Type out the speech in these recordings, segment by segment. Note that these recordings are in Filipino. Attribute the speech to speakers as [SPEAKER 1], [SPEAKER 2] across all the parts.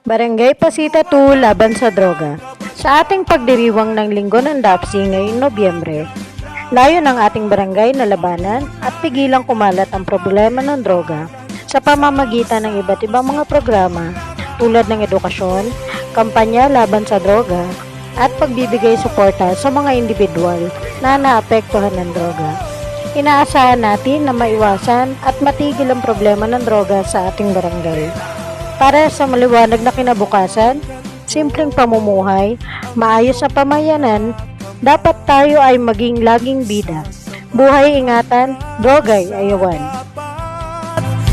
[SPEAKER 1] Barangay Pasita 2 laban sa droga. Sa ating pagdiriwang ng Linggo ng DAPSI ngayong Nobyembre, layo ng ating barangay na labanan at pigilang kumalat ang problema ng droga sa pamamagitan ng iba't ibang mga programa tulad ng edukasyon, kampanya laban sa droga, at pagbibigay suporta sa mga individual na naapektuhan ng droga. Inaasahan natin na maiwasan at matigil ang problema ng droga sa ating barangay. Para sa maliwanag na kinabukasan, simpleng pamumuhay, maayos na pamayanan, dapat tayo ay maging laging bida. Buhay ingatan, droga'y ayawan.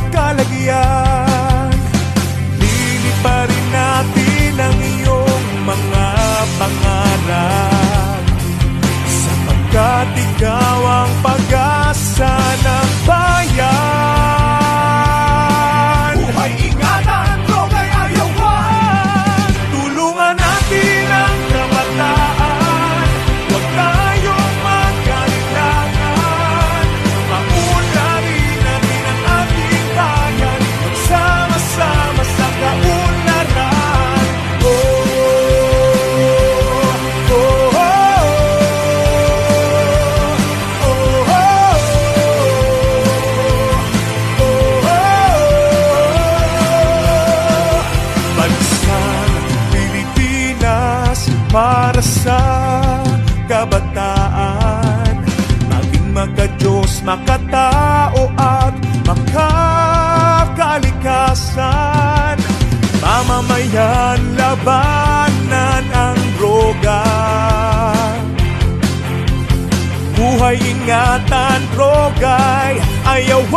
[SPEAKER 2] Kalagyan, liliparin natin ang iyong mga pangarap, sapagkat ikaw ang pag-asa ng bayan. Buhay ingatan, droga'y ayawan. Tulungan natin ang kabataan, huwag tayong magkailangan. Maunlarin natin ang ating bayan, magsama-sama sa kaunlaran. Oh, oh, oh, oh, oh, Bansang Pilipinas para sa kabataan, maging makadiyos, makatao at makakalikasan. Mamamayan, labanan ang droga. Buhay ingatan, droga'y ayawan.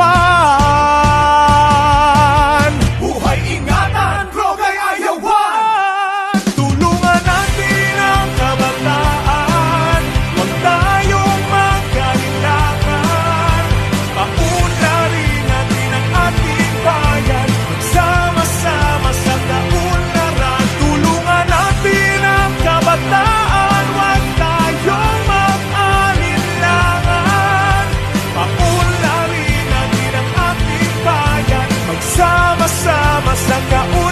[SPEAKER 2] Buhay ingatan, droga'y ayawan. Tulungan natin ang kabataan, huwag tayong magkailangan. Paunlarin natin ang ating bayan, magsama-sama sa kaunlaran. Tulungan natin ang kabataan, huwag tayong mag-alinlangan. Paunlarin natin ang ating bayan, magsama-sama sa kaunlaran.